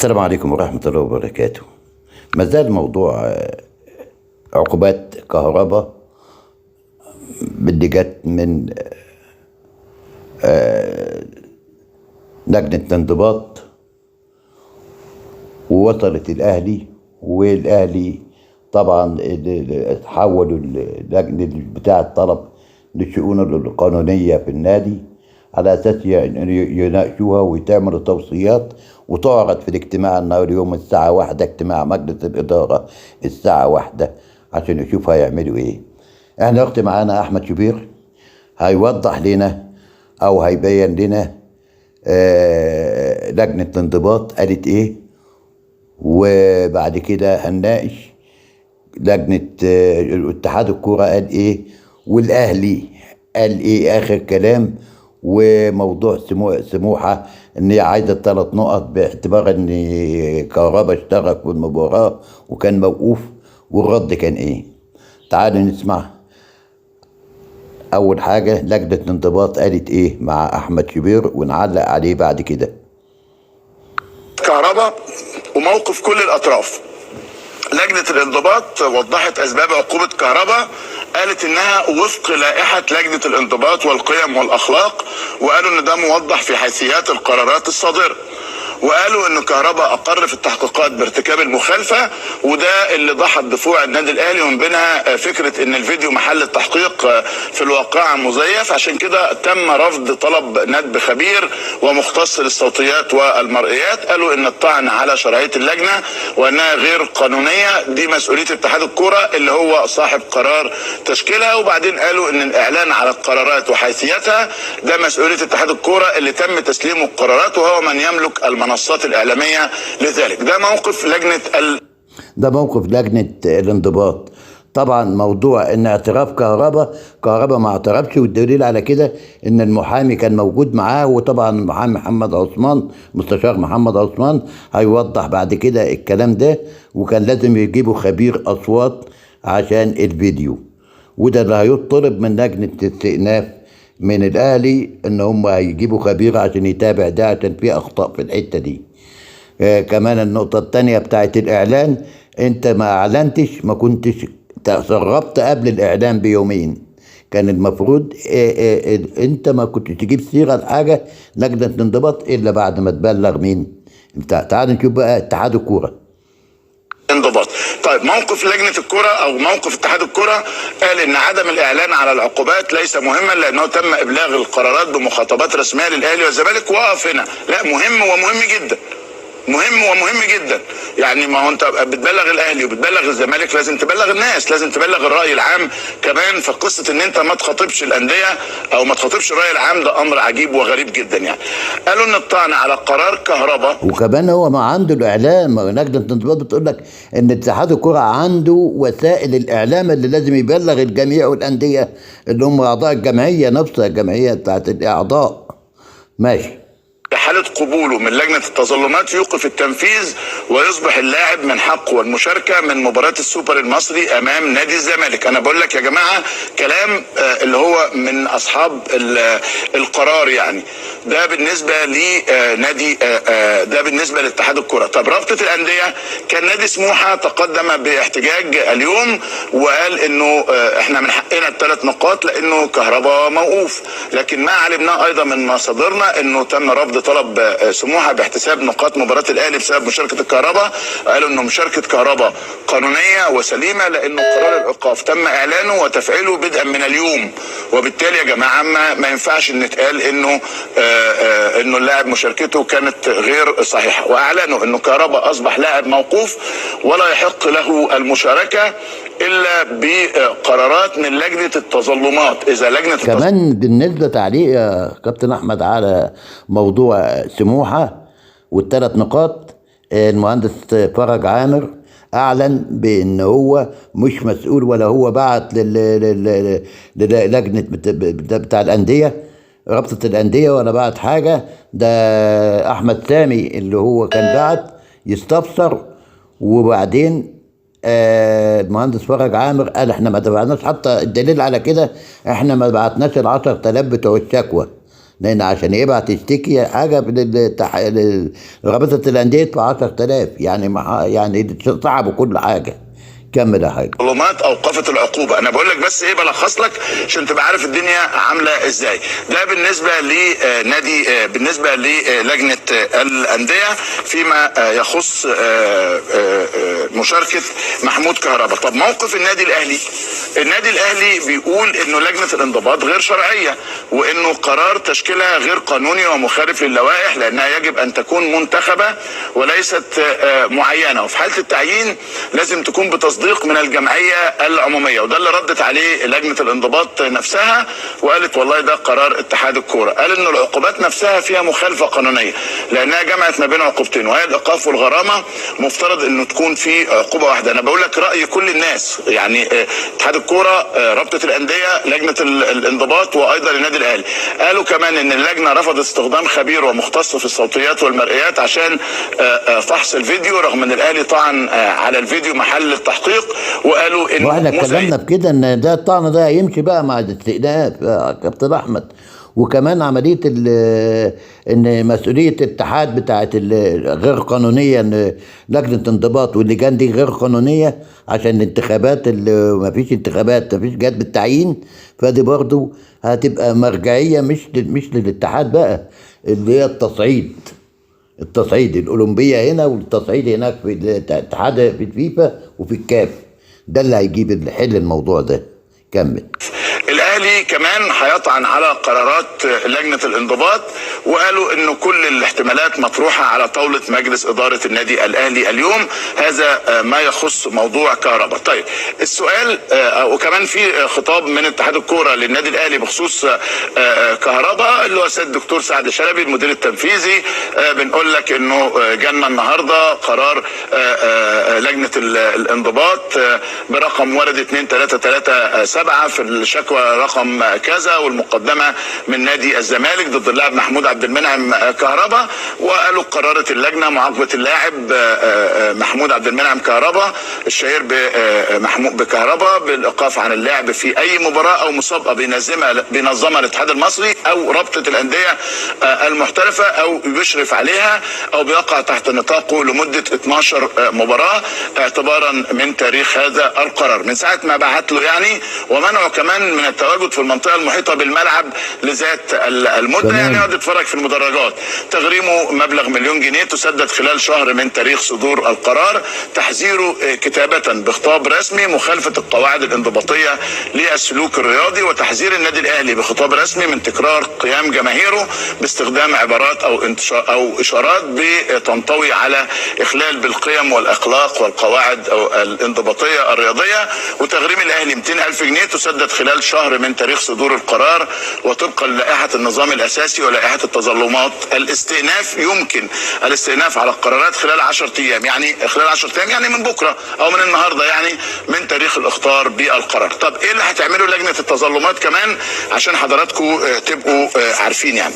السلام عليكم ورحمة الله وبركاته. ما زال موضوع عقوبات كهرباء اللي جت من لجنة الانضباط ووصلت الأهلي، والأهلي طبعا حولوا اللجنة بتاع الطلب للشؤون القانونية في النادي على أساس يناقشوها ويتعملوا توصيات وتعرض في الاجتماع النهارده يوم الساعة 1، اجتماع مجلس الإدارة الساعة 1 عشان يشوف هيعملوا إيه. احنا وقت معانا أحمد شوبير هيوضح لنا أو هيبين لنا لجنة الانضباط قالت إيه، وبعد كده هنناقش لجنة اتحاد الكورة قال إيه، والأهلي قال إيه آخر كلام، وموضوع سموحة ان هي عايزة 3 نقط باعتبار ان كهربا اشترك في المباراة وكان موقوف، والرد كان ايه. تعالوا نسمع اول حاجة لجنة الانضباط قالت ايه مع احمد شوبير ونعلق عليه بعد كده. كهربا وموقف كل الاطراف. لجنة الانضباط وضحت اسباب عقوبة كهربا، قالت انها وفق لائحة لجنة الانضباط والقيم والاخلاق، وقالوا ان ده موضح في حيثيات القرارات الصادرة، وقالوا ان كهربا اقر في التحقيقات بارتكاب المخالفه، وده اللي ضحت دفوع النادي الاهلي، ومن بينها فكره ان الفيديو محل التحقيق في الواقعه مزيف، عشان كده تم رفض طلب ندب خبير ومختص للصوتيات والمرئيات. قالوا ان الطعن على شرعيه اللجنه وانها غير قانونيه دي مسؤوليه اتحاد الكوره اللي هو صاحب قرار تشكيلها، وبعدين قالوا ان الاعلان على القرارات وحيثياتها ده مسؤوليه اتحاد الكوره اللي تم تسليمه القرارات، وهو من يملك المنصات الإعلامية لذلك. ده موقف لجنة الانضباط. طبعا موضوع ان اعتراف كهربا ما اعترفش، والدليل على كده ان المحامي كان موجود معاه، وطبعا المحامي محمد عثمان مستشار محمد عثمان هيوضح بعد كده الكلام ده، وكان لازم يجيبوا خبير اصوات عشان الفيديو، وده اللي هيطلب من لجنة استئناف من الاهلي ان هم هيجيبوا خبير عشان يتابع ده، عشان في اخطاء في الحته دي. كمان النقطه الثانيه بتاعت الاعلان، انت ما اعلنتش، ما كنتش تسربت قبل الاعلان بيومين، كان المفروض انت ما كنتش تجيب سيره لحاجه لجنه الانضباط الا بعد ما تبلغ مين بتاع. تعال نشوف بقى اتحاد الكوره. انضباط. طيب موقف لجنة الكرة او موقف اتحاد الكرة، قال ان عدم الاعلان على العقوبات ليس مهما لانه تم ابلاغ القرارات بمخاطبات رسمية للاهلي والزمالك. وقف هنا، لا مهم ومهم جدا، مهم جدا. يعني ما هو انت بتبلغ الاهلي وبتبلغ الزمالك، لازم تبلغ الناس، لازم تبلغ الراي العام كمان. فقصه ان انت ما تخاطبش الانديه او ما تخاطبش الراي العام ده امر عجيب وغريب جدا. يعني قالوا ان الطعن على قرار كهربا، وكمان هو ما عنده الاعلام، لجنه الانضباط بتقول لك ان اتحاد الكره عنده وسائل الاعلام اللي لازم يبلغ الجميع والانديه اللي هم اعضاء الجمعيه نفسها، الجمعيه بتاعت الاعضاء. ماشي. حالة قبوله من لجنة التظلمات يوقف التنفيذ ويصبح اللاعب من حقه والمشاركة من مباراة السوبر المصري أمام نادي الزمالك. أنا بقول لك يا جماعة كلام اللي هو من أصحاب القرار. يعني ده بالنسبة لنادي ده بالنسبة لاتحاد الكرة. طب رابطة الأندية، كان نادي سموحة تقدم باحتجاج اليوم وقال إنه إحنا من حقنا ال3 نقاط لأنه كهربا موقوف، لكن ما علمناه أيضا من مصادرنا إنه تم رفض طلب سموحة باحتساب نقاط مباراة الاهلي بسبب مشاركة الكهرباء. قالوا انه مشاركة كهرباء قانونية وسليمة لانه قرار الايقاف تم اعلانه وتفعيله بدءا من اليوم، وبالتالي يا جماعة ما ينفعش ان نتقال انه اللاعب مشاركته كانت غير صحيحة. واعلنوا انه كهرباء اصبح لاعب موقوف ولا يحق له المشاركة الا بقرارات من لجنة التظلمات. اذا لجنة كمان بالنسبة تعليق يا كابتن احمد على موضوع سموحة وال3 نقاط، المهندس فرج عامر اعلن بان هو مش مسؤول، ولا هو بعت للجنة بتاع الاندية رابطة الاندية ولا بعت حاجة. ده احمد سامي اللي هو كان بعت يستفسر، وبعدين المهندس فرج عامر قال احنا ما تبعناش، حتى الدليل على كده احنا ما بعتناش ال10,000 بتوع الشكوى، لان عشان يبعت يشتكي حاجه رابطه الانديه يدفع 10000 يعني يعني صعب كل حاجه. كمل يا حاجه. التظلمات اوقفت العقوبه. انا بقول لك بس ايه، بلخص لك عشان تبقى عارف الدنيا عامله ازاي. ده بالنسبه لنادي، بالنسبه للجنه الانديه فيما يخص مشاركه محمود كهربا. طب موقف النادي الاهلي. النادي الاهلي بيقول انه لجنه الانضباط غير شرعيه، وانه قرار تشكيلها غير قانوني ومخالف للوائح، لانها يجب ان تكون منتخبه وليست معينه، وفي حاله التعيين لازم تكون بتصديق من الجمعيه العموميه. وده اللي ردت عليه لجنه الانضباط نفسها، وقالت والله ده قرار اتحاد الكوره. قال ان العقوبات نفسها فيها مخالفه قانونيه، لانها جمعت ما بين عقوبتين، وهي الايقاف والغرامه. مفترض انه تكون في عقوبه واحده. انا بقول لك راي كل الناس، يعني اتحاد الكوره، رابطه الانديه، لجنه الانضباط، وايضا النادي الاهلي. قالوا كمان ان اللجنه رفضت استخدام خبير ومختص في الصوتيات والمرئيات عشان فحص الفيديو، رغم ان الاهلي طعن على الفيديو محل التحقيق، وقالوا انه واحنا اتكلمنا بكده ان ده الطعن ده هيمشي بقى مع الاستئناف يا كابتن احمد. وكمان عمليه ان مسؤوليه الاتحاد بتاعت غير قانونيه، ان لجنه انضباط واللجان دي غير قانونيه عشان الانتخابات، اللي ما فيش انتخابات، ما فيش جهات بالتعيين. فدي برضو هتبقى مرجعيه مش للاتحاد بقى، اللي هي التصعيد الاولمبيه هنا، والتصعيد هناك في الاتحاد، في الفيفا وفي الكاف. ده اللي هيجيب الحل الموضوع ده. كمل. الاهلي كمان هيطعن على قرارات لجنه الانضباط، وقالوا انه كل الاحتمالات مطروحه على طاوله مجلس اداره النادي الاهلي اليوم. هذا ما يخص موضوع كهربا. طيب السؤال، وكمان في خطاب من اتحاد الكوره للنادي الاهلي بخصوص كهربا، اللي هو السيد الدكتور سعد شلبي المدير التنفيذي. بنقول لك انه جالنا النهارده قرار لجنه الانضباط برقم ورد 2337 في الشكوى رقم كذا، والمقدمه من نادي الزمالك ضد اللاعب محمود عبد المنعم كهربا. وقالوا قررت اللجنه معاقبه اللاعب محمود عبد المنعم كهربا الشهير بمحمود بكهربا بالايقاف عن اللعب في اي مباراه او مسابقه بينظمها الاتحاد المصري او رابطه الانديه المحترفه او بيشرف عليها او بيقع تحت نطاقه لمده 12 مباراه اعتبارا من تاريخ هذا القرار، من ساعه ما بعت له يعني. ومنعه كمان من التواجد في المنطقه المحيطه بالملعب لذات المده، يعني يقعد يتفرج في المدرجات. تغريمه مبلغ 1,000,000 جنيه تسدد خلال شهر من تاريخ صدور القرار. تحذيره كتابه بخطاب رسمي مخالفه القواعد الانضباطيه للسلوك الرياضي، وتحذير النادي الاهلي بخطاب رسمي من تكرار قيام جماهيره باستخدام عبارات او اشارات بتنطوي على اخلال بالقيم والاخلاق والقواعد الانضباطيه الرياضيه. وتغريم الاهلي 200,000 جنيه تسدد خلال شهر من تاريخ صدور القرار، وطبقا للائحه النظام الاساسي ولائحه التظلمات. الاستئناف يمكن الاستئناف على القرارات خلال 10 ايام، يعني خلال 10 ايام يعني من بكره او من النهارده، يعني من تاريخ الاخطار بالقرار. طب ايه اللي هتعمله لجنه التظلمات كمان عشان حضراتكم تبقوا عارفين؟ يعني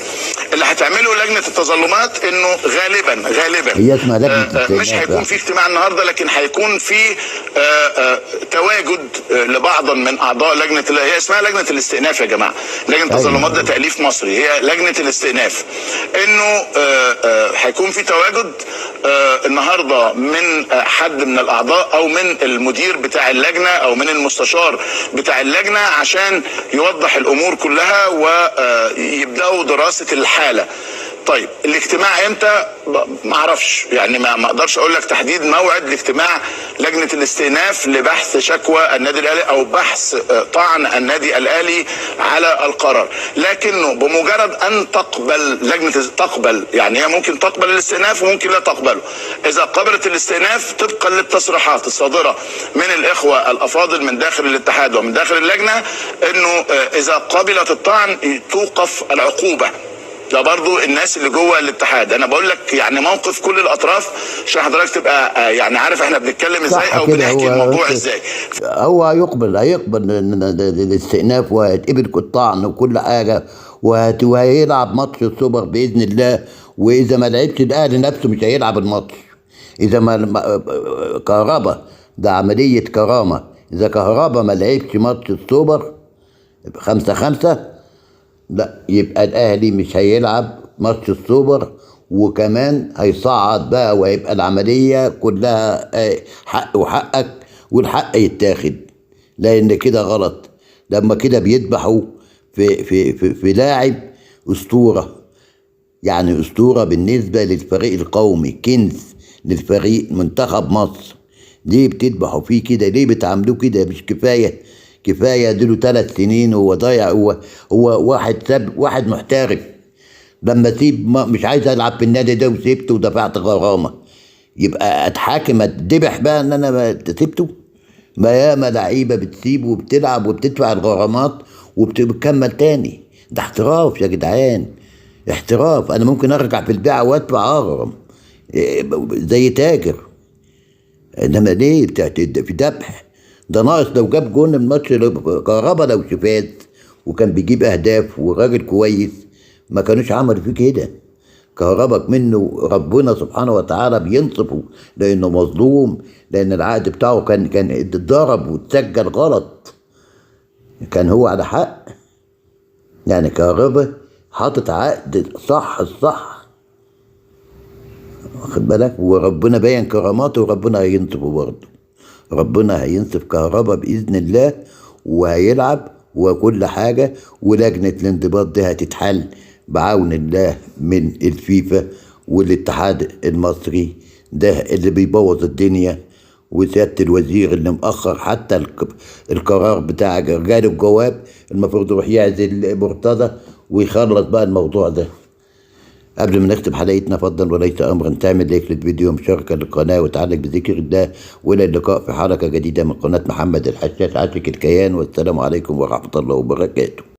اللي هتعمله لجنه التظلمات انه غالبا هي اسمها لجنه مش هيكون في اجتماع النهارده، لكن هيكون في تواجد لبعض من اعضاء لجنه، هي اسمها لجنه الاستئناف يا جماعه. لجنه التظلمات ده تاليف مصري، هي لجنه الاستئناف. انه هيكون في تواجد النهارده من حد من الاعضاء او من المدير بتاع اللجنه او من المستشار بتاع اللجنه عشان يوضح الامور كلها ويبداوا دراسه الحاله. طيب الاجتماع امتى؟ ما اعرفش، يعني ما اقدرش اقول لك تحديد موعد لاجتماع لجنه الاستئناف لبحث شكوى النادي الاهلي او بحث طعن النادي الاهلي على القرار. لكنه بمجرد ان تقبل لجنه تقبل، يعني هي ممكن تقبل الاستئناف وممكن لا تقبله. اذا قبلت الاستئناف طبقا للتصريحات الصادره من الاخوه الافاضل من داخل الاتحاد ومن داخل اللجنه، انه اذا قبلت الطعن توقف العقوبه. ده برضو الناس اللي جوه الاتحاد. انا بقول لك يعني موقف كل الاطراف عشان حضرتك تبقى يعني عارف احنا بنتكلم ازاي او بنحكي الموضوع ازاي. هو هيقبل الاستئناف وهيتقبل الطعن وكل حاجه، وهيلعب ماتش السوبر باذن الله. واذا ما لعبش الاهلي نفسه مش هيلعب الماتش. اذا ما كهربا ده عمليه كرامه، اذا كهربا ما لعبش ماتش السوبر 5-5 لا، يبقى الاهلي مش هيلعب ماتش السوبر، وكمان هيصعد بقى، وهيبقى العمليه كلها حق وحقك، والحق يتاخد، لان كده غلط. لما كده بيذبحوا في لاعب اسطوره، يعني اسطوره بالنسبه للفريق القومي، كنز للفريق منتخب مصر. ليه بتذبحوا فيه كده؟ ليه بتعاملوه كده؟ مش كفايه اديله 3 سنين وهو ضايع. هو واحد محترف. لما اسيب مش عايز العب في النادي ده وسيبته ودفعت غرامه، يبقى اتحاكم اتذبح بقى ان انا سيبته؟ ما ياما لعيبه بتسيب وبتلعب وبتدفع الغرامات وبتكمل تاني. ده احتراف يا جدعان، احتراف. انا ممكن ارجع في البيعه وادفع اغرم زي تاجر، انما ليه في ذبح؟ ده ناقص لو جاب جون من ماتش كهربا، لو شفاز وكان بيجيب اهداف وراجل كويس، ما كانوش عملوا فيه كده. كهربا منه ربنا سبحانه وتعالى بينصفه لانه مظلوم، لان العقد بتاعه كان اتضرب واتسجل غلط، كان هو على حق. يعني كهربا حاطط عقد صح الصح، واخد بالك؟ وربنا بين كراماته، وربنا هينصفه برضه. ربنا هينصف كهربا بإذن الله، وهيلعب وكل حاجة، ولجنة الانضباط دي هتتحل بعون الله من الفيفا والاتحاد المصري ده اللي بيبوظ الدنيا، وسيادة الوزير اللي مأخر حتى القرار بتاع جاله الجواب، المفروض يروح يعزل مرتضى ويخلص بقى الموضوع ده. قبل ما نختم حلقتنا، فضل وليس امرا تعمل لايك للفيديو، مشاركه للقناه، وتعلق بذكر الله. والى اللقاء في حلقه جديده من قناه محمد الحشاش عاشق الكيان، والسلام عليكم ورحمه الله وبركاته.